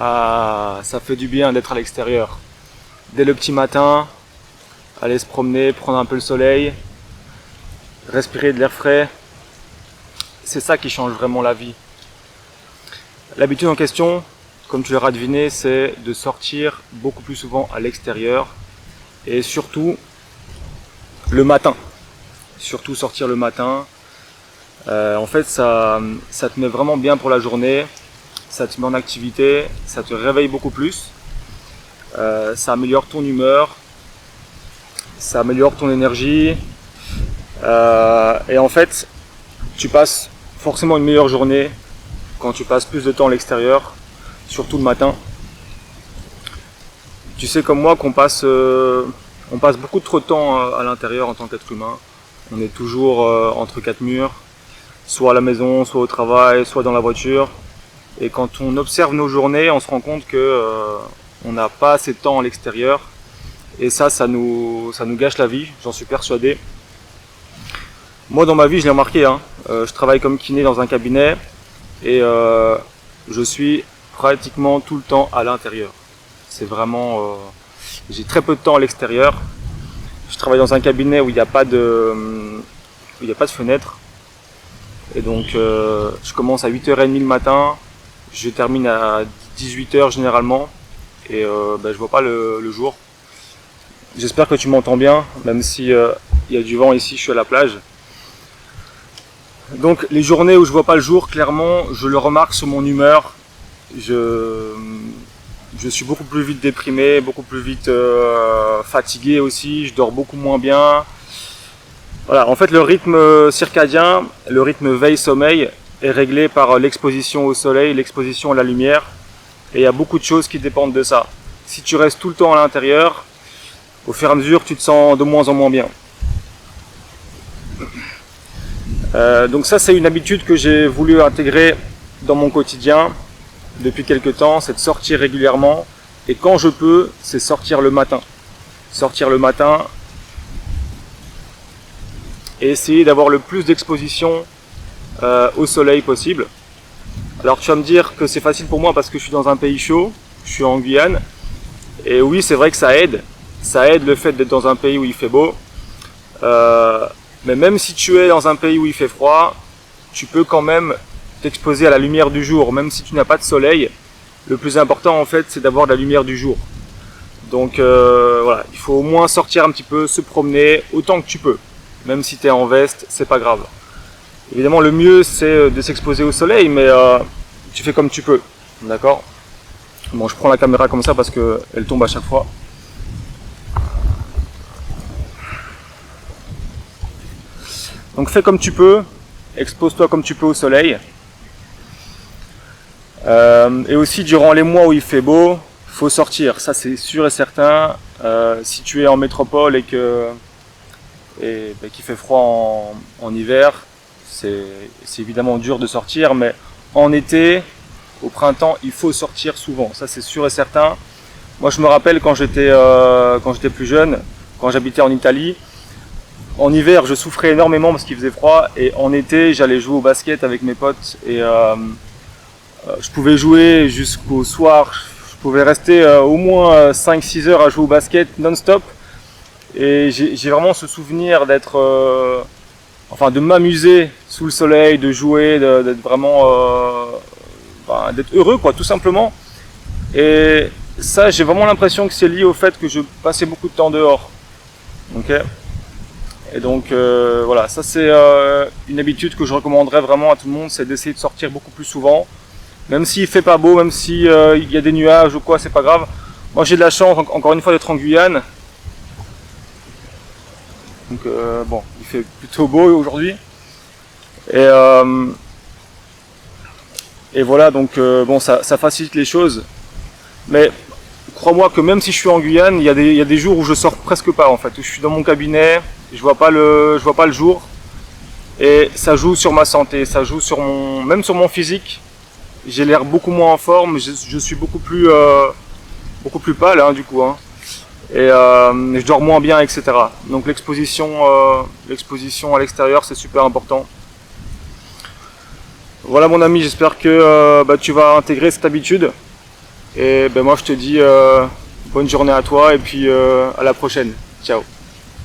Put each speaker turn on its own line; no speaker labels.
Ah, ça fait du bien d'être à l'extérieur. Dès le petit matin, aller se promener, prendre un peu le soleil, respirer de l'air frais. C'est ça qui change vraiment la vie. L'habitude en question, comme tu l'auras deviné, c'est de sortir beaucoup plus souvent à l'extérieur et surtout le matin. Surtout sortir le matin. En fait, ça te met vraiment bien pour la journée. Ça te met en activité, ça te réveille beaucoup plus, ça améliore ton humeur, ça améliore ton énergie, et en fait, tu passes forcément une meilleure journée quand tu passes plus de temps à l'extérieur, surtout le matin. Tu sais comme moi qu'on passe beaucoup trop de temps à l'intérieur en tant qu'être humain. On est toujours entre quatre murs, soit à la maison, soit au travail, soit dans la voiture. Et quand on observe nos journées, on se rend compte que on n'a pas assez de temps à l'extérieur. Et ça nous gâche la vie, j'en suis persuadé. Moi dans ma vie, je l'ai remarqué, je travaille comme kiné dans un cabinet et je suis pratiquement tout le temps à l'intérieur. C'est vraiment... j'ai très peu de temps à l'extérieur. Je travaille dans un cabinet où il n'y a pas de fenêtre. Et donc je commence à 8h30 le matin. Je termine à 18h généralement et je vois pas le jour. J'espère que tu m'entends bien, même si il y a du vent ici, je suis à la plage. Donc les journées où je vois pas le jour, clairement, je le remarque sur mon humeur. Je suis beaucoup plus vite déprimé, beaucoup plus vite fatigué aussi, je dors beaucoup moins bien. Voilà, en fait le rythme circadien, le rythme veille-sommeil, est réglé par l'exposition au soleil, l'exposition à la lumière, et il y a beaucoup de choses qui dépendent de ça. Si tu restes tout le temps à l'intérieur, au fur et à mesure tu te sens de moins en moins bien. Donc ça c'est une habitude que j'ai voulu intégrer dans mon quotidien depuis quelques temps, c'est de sortir régulièrement, et quand je peux, c'est sortir le matin. Sortir le matin et essayer d'avoir le plus d'exposition au soleil possible. Alors tu vas me dire que c'est facile pour moi parce que je suis dans un pays chaud, je suis en Guyane, et oui c'est vrai que ça aide le fait d'être dans un pays où il fait beau, mais même si tu es dans un pays où il fait froid, tu peux quand même t'exposer à la lumière du jour, même si tu n'as pas de soleil. Le plus important en fait c'est d'avoir de la lumière du jour. Donc voilà, il faut au moins sortir un petit peu, se promener autant que tu peux, même si tu es en veste, c'est pas grave. Évidemment, le mieux, c'est de s'exposer au soleil, mais tu fais comme tu peux, d'accord? Bon, je prends la caméra comme ça parce qu'elle tombe à chaque fois. Donc fais comme tu peux, expose-toi comme tu peux au soleil. Et aussi, durant les mois où il fait beau, il faut sortir, ça c'est sûr et certain. Si tu es en métropole et qu'il fait froid en hiver, c'est évidemment dur de sortir, mais en été, au printemps, il faut sortir souvent, ça c'est sûr et certain. Moi je me rappelle quand j'étais plus jeune, quand j'habitais en Italie, en hiver je souffrais énormément parce qu'il faisait froid, et en été j'allais jouer au basket avec mes potes, et je pouvais jouer jusqu'au soir, je pouvais rester au moins 5-6 heures à jouer au basket non-stop, et j'ai vraiment ce souvenir d'être... de m'amuser sous le soleil, de jouer, d'être vraiment d'être heureux quoi, tout simplement. Et ça, j'ai vraiment l'impression que c'est lié au fait que je passais beaucoup de temps dehors. Okay. Et donc voilà, ça c'est une habitude que je recommanderais vraiment à tout le monde, c'est d'essayer de sortir beaucoup plus souvent, même s'il fait pas beau, même si il y a des nuages ou quoi, c'est pas grave. Moi j'ai de la chance encore une fois d'être en Guyane. Donc bon, il fait plutôt beau aujourd'hui. Et voilà, donc bon, ça facilite les choses. Mais crois-moi que même si je suis en Guyane, il y a des jours où je sors presque pas en fait, où je suis dans mon cabinet, je vois pas le jour, et ça joue sur ma santé, ça joue même sur mon physique. J'ai l'air beaucoup moins en forme, je suis beaucoup plus pâle du coup. Et je dors moins bien, etc. Donc l'exposition à l'extérieur, c'est super important. Voilà mon ami, j'espère que tu vas intégrer cette habitude. Et ben moi je te dis bonne journée à toi et puis à la prochaine. Ciao.